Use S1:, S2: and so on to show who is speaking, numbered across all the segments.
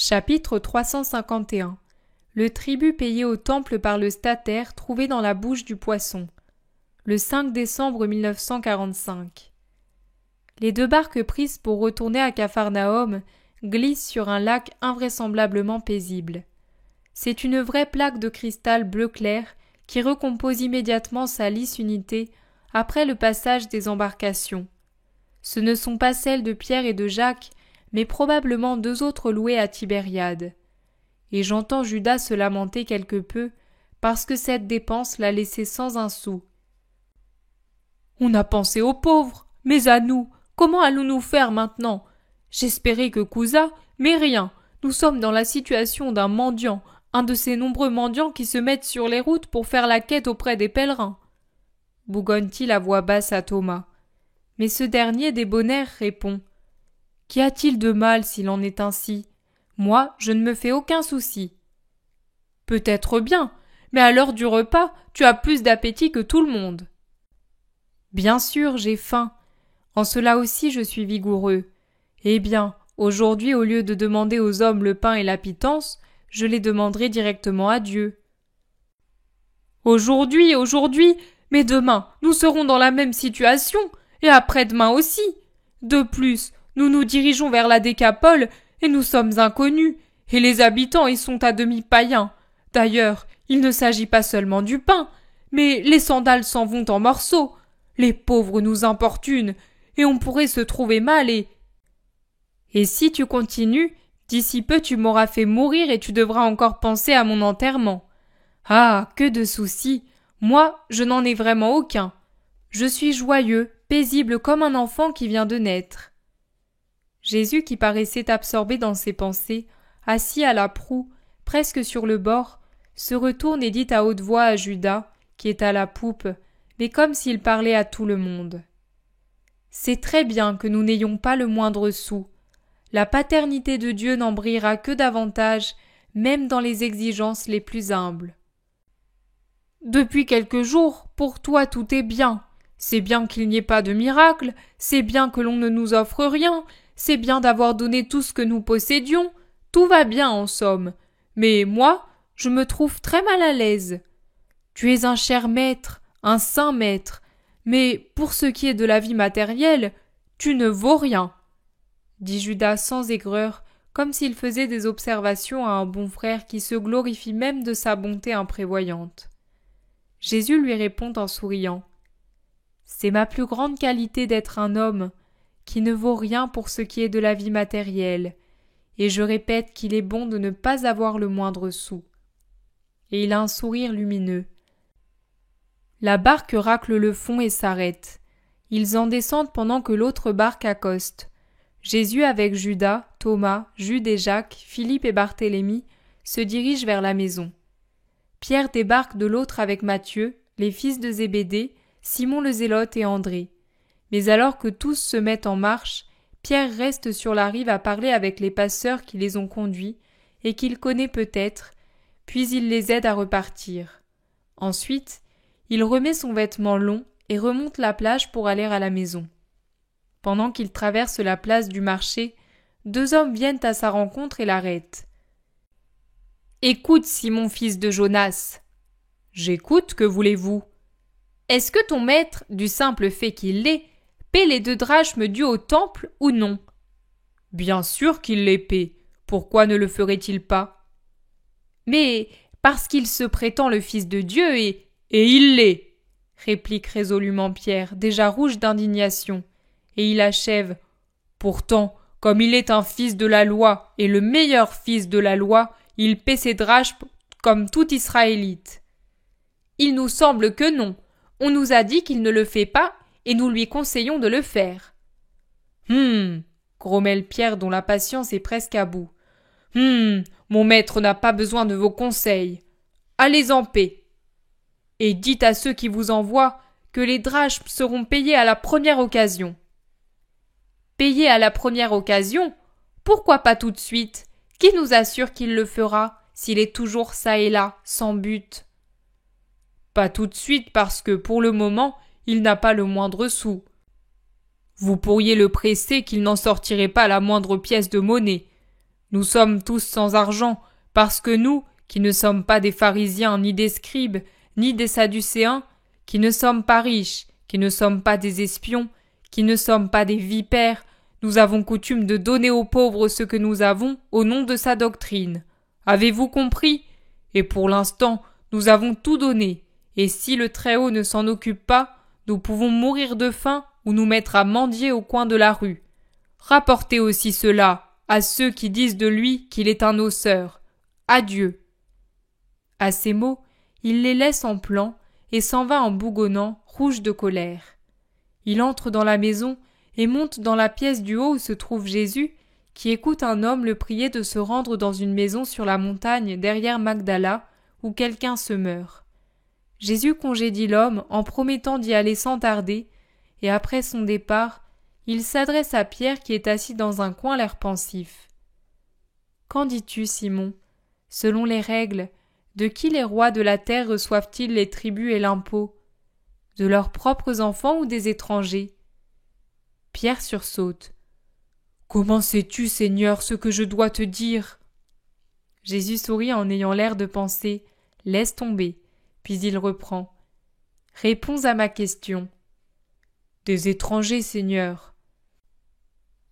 S1: Chapitre 351. Le tribut payé au temple par le stataire trouvé dans la bouche du poisson. Le 5 décembre 1945. Les deux barques prises pour retourner à Capharnaüm glissent sur un lac invraisemblablement paisible. C'est une vraie plaque de cristal bleu clair qui recompose immédiatement sa lisse unité après le passage des embarcations. Ce ne sont pas celles de Pierre et de Jacques, mais probablement deux autres louées à Tibériade. Et j'entends Judas se lamenter quelque peu, parce que cette dépense l'a laissé sans un sou. On a pensé aux pauvres, mais à nous, comment allons-nous faire maintenant? J'espérais que Cousa, mais rien, nous sommes dans la situation d'un mendiant, un de ces nombreux mendiants qui se mettent sur les routes pour faire la quête auprès des pèlerins. Bougonne-t-il à voix basse à Thomas. Mais ce dernier débonnaire répond. Qu'y a-t-il de mal s'il en est ainsi? Moi, je ne me fais aucun souci. Peut-être bien, mais à l'heure du repas, tu as plus d'appétit que tout le monde. Bien sûr, j'ai faim. En cela aussi, je suis vigoureux. Eh bien, aujourd'hui, au lieu de demander aux hommes le pain et la pitance, je les demanderai directement à Dieu. Aujourd'hui, mais demain, nous serons dans la même situation, et après-demain aussi. De plus, nous nous dirigeons vers la Décapole, et nous sommes inconnus, et les habitants y sont à demi païens. D'ailleurs, il ne s'agit pas seulement du pain, mais les sandales s'en vont en morceaux. Les pauvres nous importunent, et on pourrait se trouver mal et si tu continues, d'ici peu tu m'auras fait mourir et tu devras encore penser à mon enterrement. Ah, que de soucis! Moi, je n'en ai vraiment aucun. Je suis joyeux, paisible comme un enfant qui vient de naître. Jésus, qui paraissait absorbé dans ses pensées, assis à la proue, presque sur le bord, se retourne et dit à haute voix à Judas, qui est à la poupe, mais comme s'il parlait à tout le monde. C'est très bien que nous n'ayons pas le moindre sou. La paternité de Dieu n'en brillera que davantage, même dans les exigences les plus humbles. Depuis quelques jours, pour toi tout est bien. C'est bien qu'il n'y ait pas de miracle, c'est bien que l'on ne nous offre rien, c'est bien d'avoir donné tout ce que nous possédions, tout va bien en somme. Mais moi, je me trouve très mal à l'aise. Tu es un cher maître, un saint maître, mais pour ce qui est de la vie matérielle, tu ne vaux rien, dit Judas sans aigreur, comme s'il faisait des observations à un bon frère qui se glorifie même de sa bonté imprévoyante. Jésus lui répond en souriant. C'est ma plus grande qualité d'être un homme, qui ne vaut rien pour ce qui est de la vie matérielle, et je répète qu'il est bon de ne pas avoir le moindre sou. Et il a un sourire lumineux. La barque racle le fond et s'arrête. Ils en descendent pendant que l'autre barque accoste. Jésus avec Judas, Thomas, Jude et Jacques, Philippe et Barthélemy se dirigent vers la maison. Pierre débarque de l'autre avec Matthieu, les fils de Zébédée, Simon le Zélote et André. Mais alors que tous se mettent en marche, Pierre reste sur la rive à parler avec les passeurs qui les ont conduits et qu'il connaît peut-être, puis il les aide à repartir. Ensuite, il remet son vêtement long et remonte la plage pour aller à la maison. Pendant qu'il traverse la place du marché, deux hommes viennent à sa rencontre et l'arrêtent. « Écoute, Simon, fils de Jonas. »« J'écoute, que voulez-vous ?»« Est-ce que ton maître, du simple fait qu'il l'est, paie les 2 drachmes dus au temple ou non ?»« Bien sûr qu'il les paie. Pourquoi ne le ferait-il pas ?»« Mais parce qu'il se prétend le fils de Dieu et il l'est !» réplique résolument Pierre, déjà rouge d'indignation. Et il achève. Pourtant, comme il est un fils de la loi, et le meilleur fils de la loi, il paie ses drachmes comme tout Israélite. Il nous semble que non. On nous a dit qu'il ne le fait pas, et nous lui conseillons de le faire. Grommelle Pierre dont la patience est presque à bout. Mon maître n'a pas besoin de vos conseils. Allez en paix. Et dites à ceux qui vous envoient que les drachmes seront payés à la première occasion. Payé à la première occasion? Pourquoi pas tout de suite? Qui nous assure qu'il le fera, s'il est toujours çà et là, sans but? Pas tout de suite parce que, pour le moment, il n'a pas le moindre sou. Vous pourriez le presser qu'il n'en sortirait pas la moindre pièce de monnaie. Nous sommes tous sans argent, parce que nous, qui ne sommes pas des pharisiens, ni des scribes, ni des sadducéens, qui ne sommes pas riches, qui ne sommes pas des espions, qui ne sommes pas des vipères, nous avons coutume de donner aux pauvres ce que nous avons au nom de sa doctrine. Avez-vous compris? Et pour l'instant, nous avons tout donné, et si le Très-Haut ne s'en occupe pas, nous pouvons mourir de faim ou nous mettre à mendier au coin de la rue. Rapportez aussi cela à ceux qui disent de lui qu'il est un noceur. Adieu. À ces mots, il les laisse en plan et s'en va en bougonnant, rouge de colère. Il entre dans la maison et monte dans la pièce du haut où se trouve Jésus, qui écoute un homme le prier de se rendre dans une maison sur la montagne derrière Magdala, où quelqu'un se meurt. Jésus congédie l'homme en promettant d'y aller sans tarder, et après son départ, il s'adresse à Pierre qui est assis dans un coin l'air pensif. « Qu'en dis-tu, Simon? Selon les règles, de qui les rois de la terre reçoivent-ils les tributs et l'impôt? De leurs propres enfants ou des étrangers? » Pierre sursaute. « Comment sais-tu, Seigneur, ce que je dois te dire ?» Jésus sourit en ayant l'air de penser « Laisse tomber », puis il reprend. « Réponds à ma question. »« Des étrangers, Seigneur. »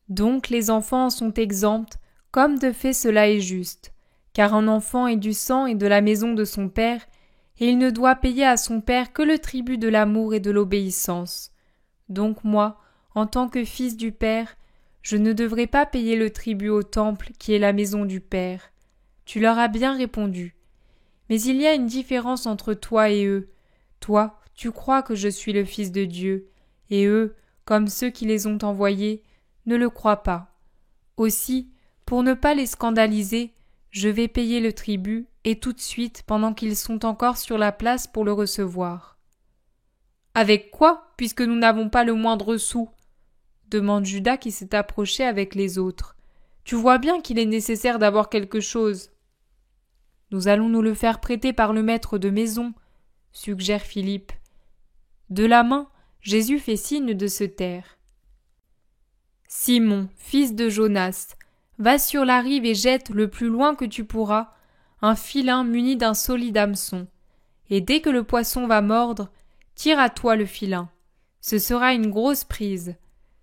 S1: Donc les enfants en sont exempts, comme de fait cela est juste, car un enfant est du sang et de la maison de son père, et il ne doit payer à son père que le tribut de l'amour et de l'obéissance. Donc moi, en tant que fils du Père, je ne devrais pas payer le tribut au temple qui est la maison du Père. Tu leur as bien répondu. Mais il y a une différence entre toi et eux. Toi, tu crois que je suis le Fils de Dieu, et eux, comme ceux qui les ont envoyés, ne le croient pas. Aussi, pour ne pas les scandaliser, je vais payer le tribut, et tout de suite, pendant qu'ils sont encore sur la place pour le recevoir. « Avec quoi, puisque nous n'avons pas le moindre sou ?» demande Judas qui s'est approché avec les autres. « Tu vois bien qu'il est nécessaire d'avoir quelque chose. »« Nous allons nous le faire prêter par le maître de maison, » suggère Philippe. De la main, Jésus fait signe de se taire. « Simon, fils de Jonas, va sur la rive et jette le plus loin que tu pourras un filin muni d'un solide hameçon. Et dès que le poisson va mordre, tire à toi le filin. Ce sera une grosse prise.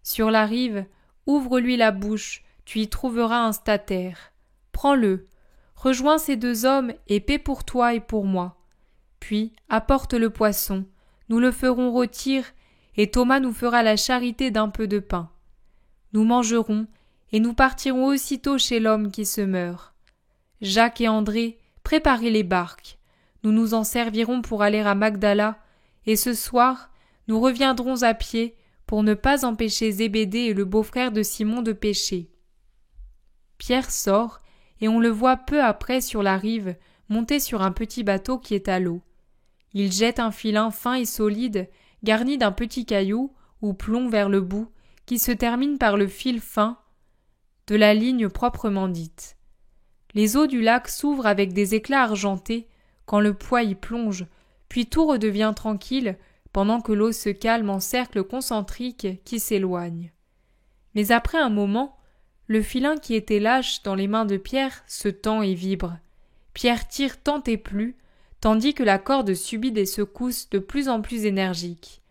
S1: Sur la rive, ouvre-lui la bouche, tu y trouveras un statère. Prends-le, rejoins ces deux hommes et paie pour toi et pour moi. Puis apporte le poisson, nous le ferons rôtir, et Thomas nous fera la charité d'un peu de pain. Nous mangerons, et nous partirons aussitôt chez l'homme qui se meurt. Jacques et André, préparez les barques. Nous nous en servirons pour aller à Magdala, et ce soir, nous reviendrons à pied pour ne pas empêcher Zébédée et le beau-frère de Simon de pêcher. Pierre sort, et on le voit peu après sur la rive, monté sur un petit bateau qui est à l'eau. Il jette un filin fin et solide, garni d'un petit caillou, ou plomb vers le bout, qui se termine par le fil fin de la ligne proprement dite. Les eaux du lac s'ouvrent avec des éclats argentés quand le poids y plonge, puis tout redevient tranquille pendant que l'eau se calme en cercles concentriques qui s'éloignent. Mais après un moment, le filin qui était lâche dans les mains de Pierre se tend et vibre. Pierre tire tant et plus, tandis que la corde subit des secousses de plus en plus énergiques.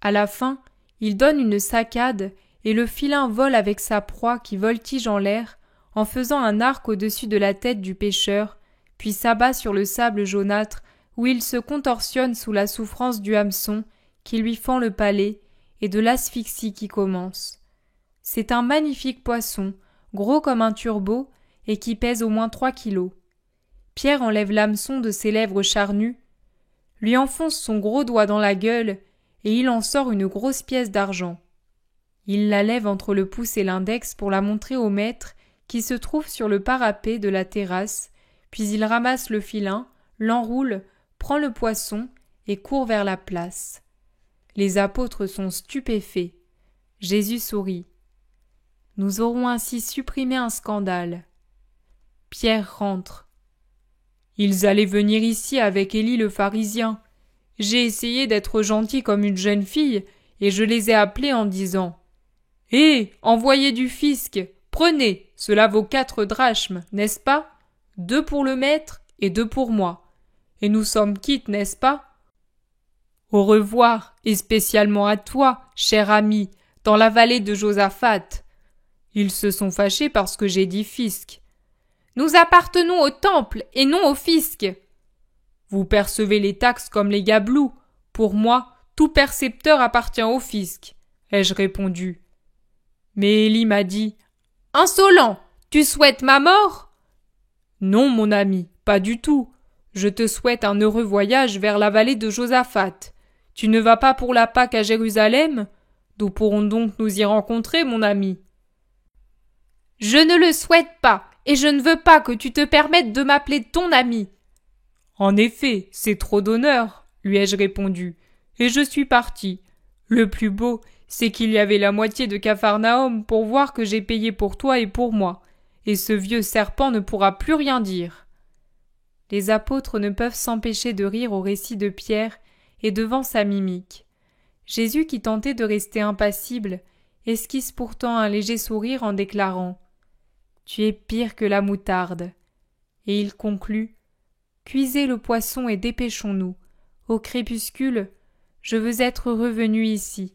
S1: À la fin, il donne une saccade et le filin vole avec sa proie qui voltige en l'air en faisant un arc au-dessus de la tête du pêcheur, puis s'abat sur le sable jaunâtre où il se contorsionne sous la souffrance du hameçon qui lui fend le palais et de l'asphyxie qui commence. C'est un magnifique poisson, gros comme un turbot et qui pèse au moins 3 kilos. Pierre enlève l'hameçon de ses lèvres charnues, lui enfonce son gros doigt dans la gueule et il en sort une grosse pièce d'argent. Il la lève entre le pouce et l'index pour la montrer au maître qui se trouve sur le parapet de la terrasse, puis il ramasse le filin, l'enroule, prend le poisson et court vers la place. Les apôtres sont stupéfaits. Jésus sourit. Nous aurons ainsi supprimé un scandale. Pierre rentre. Ils allaient venir ici avec Élie le pharisien. J'ai essayé d'être gentil comme une jeune fille et je les ai appelés en disant « Hé, envoyés du fisc, Prenez, cela vaut 4 drachmes, n'est-ce pas? 2 pour le maître et 2 pour moi. Et nous sommes quittes, n'est-ce pas? Au revoir, et spécialement à toi, cher ami, dans la vallée de Josaphat. Ils se sont fâchés parce que j'ai dit fisc. Nous appartenons au temple et non au fisc. Vous percevez les taxes comme les gabelous. Pour moi, tout percepteur appartient au fisc, ai-je répondu. Mais Élie m'a dit « Insolent, tu souhaites ma mort ?» Non, mon ami, pas du tout. Je te souhaite un heureux voyage vers la vallée de Josaphat. Tu ne vas pas pour la Pâque à Jérusalem? Nous pourrons donc nous y rencontrer, mon ami. Je ne le souhaite pas, et je ne veux pas que tu te permettes de m'appeler ton ami. En effet, c'est trop d'honneur, lui ai-je répondu, et je suis parti. Le plus beau, c'est qu'il y avait la moitié de Capharnaüm pour voir que j'ai payé pour toi et pour moi, et ce vieux serpent ne pourra plus rien dire. Les apôtres ne peuvent s'empêcher de rire au récit de Pierre et devant sa mimique. Jésus, qui tentait de rester impassible, esquisse pourtant un léger sourire en déclarant « Tu es pire que la moutarde ». Et il conclut « Cuisez le poisson et dépêchons-nous. Au crépuscule, je veux être revenu ici.